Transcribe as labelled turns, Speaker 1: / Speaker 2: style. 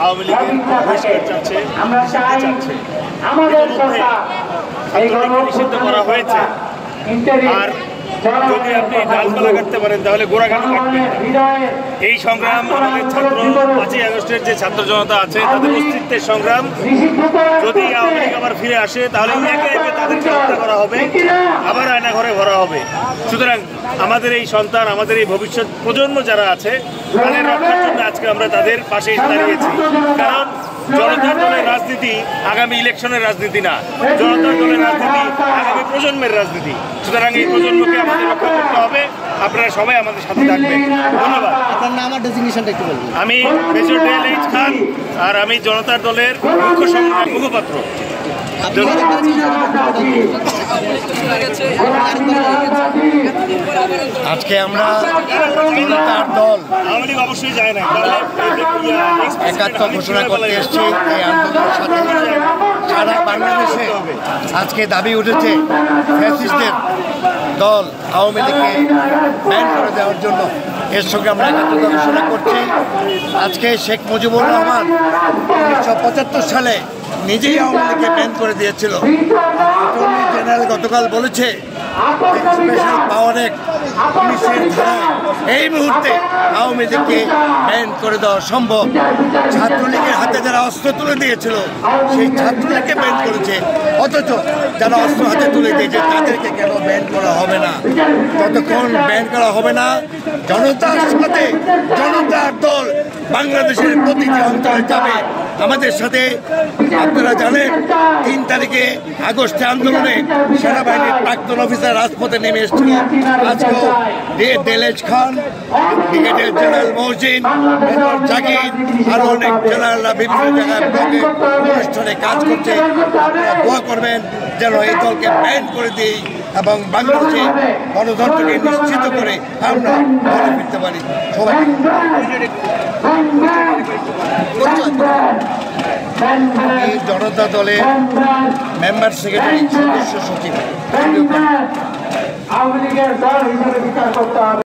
Speaker 1: আওয়ামী লীগের বহিষ্কার চাচ্ছে, চাচ্ছে ইতিমধ্যে নিষিদ্ধ করা হয়েছে। আর যদি আপনি ডালপালা কাটতে পারেন তাহলে গোড়া কেন কাটবেন? এই সংগ্রাম আমাদের ছাত্র 5ই আগস্টের যে ছাত্র জনতা আছে তাদের অস্তিত্বের সংগ্রাম। যদি আওয়ামী লীগ আবার ফিরে আসে তাহলে একে একে তাদেরকে হত্যা করা হবে, আবার আয়না ঘরে ভরা হবে। সুতরাং আমাদের এই সন্তান, আমাদের এই ভবিষ্যৎ প্রজন্ম যারা আছে তাদের রক্ষার জন্য আজকে আমরা তাদের পাশে এসে দাঁড়িয়েছি। কারণ জনতার দলের রাজনীতি আগামী ইলেকশনের রাজনীতি না, জনতার দলের রাজনীতি আগামী প্রজন্মের রাজনীতি। সুতরাং এই প্রজন্মকে আমাদের রক্ষা করতে হবে। আপনারা সবাই আমাদের সাথে থাকবেন। ধন্যবাদ।
Speaker 2: আপনার নাম আর ডেজিগনেশনটা একটু বলবেন।
Speaker 1: আমি মেজর ডেএলএইচ খান, আর আমি জনতার দলের মুখ্য সংগ্রামী মুখপাত্র।
Speaker 3: আজকে আমরা জনতার দল
Speaker 1: আওয়ামী লীগ অবশ্যই যায় না,
Speaker 3: একাত্ম ঘোষণা করতে এসেছি। এই আন্দোলনের সাথে সারা বাংলাদেশে আজকে দাবি উঠেছে ফ্যাসিস্টদের দল আওয়ামী লীগকে ব্যান করে দেওয়ার জন্য। এর সঙ্গে আমরা একাত্মতা ঘোষণা করছি। আজকে শেখ মুজিবুর রহমান 1975 সালে নিজেই আওয়ামী লীগকে ব্যান করে দিয়েছিল। অ্যাটর্নি জেনারেল গতকাল বলেছে স্পেশাল পাওয়ার অ্যাক্ট 19-এর ধারায় এই মুহূর্তে আওয়ামী লীগকে ব্যান করে দেওয়া সম্ভব। ছাত্রলীগের হাতে যারা অস্ত্র তুলে দিয়েছিল সেই ছাত্রলীগকে ব্যান করেছে, অথচ যারা অস্ত্র হাতে তুলে দিয়েছে তাদেরকে কেন ব্যান করা হবে না? ততক্ষণ ব্যান করা হবে না, জনতার সাথে জনতার দল বাংলাদেশের প্রতিটি অঞ্চলে যাবে আমাদের সাথে। আপনারা জানেন 3 তারিখে আগস্টে আন্দোলনে সেনাবাহিনীর প্রাক্তন অফিসার রাজপথে নেমে এসেছিল। আজকেও ডেএলএইচ Khan, brigadier general Mohsin, major Zakir, আরো অনেক জেনারেলরা বিভিন্ন জায়গায় ব্লকে অনুষ্ঠানে কাজ করছে। আপনারা দোয়া করবেন যেন এই দলকে ব্যান করে দিই এবং বাংলাদেশে গণতন্ত্রকে নিশ্চিত করে আমরা ঘরে ফিরতে পারি। সবাই আমি জনতা দলের মেম্বার সেক্রেটারি, সদস্য সচিব।
Speaker 4: আওয়ামী লীগের দল হিসেবে বিচার করতে হবে।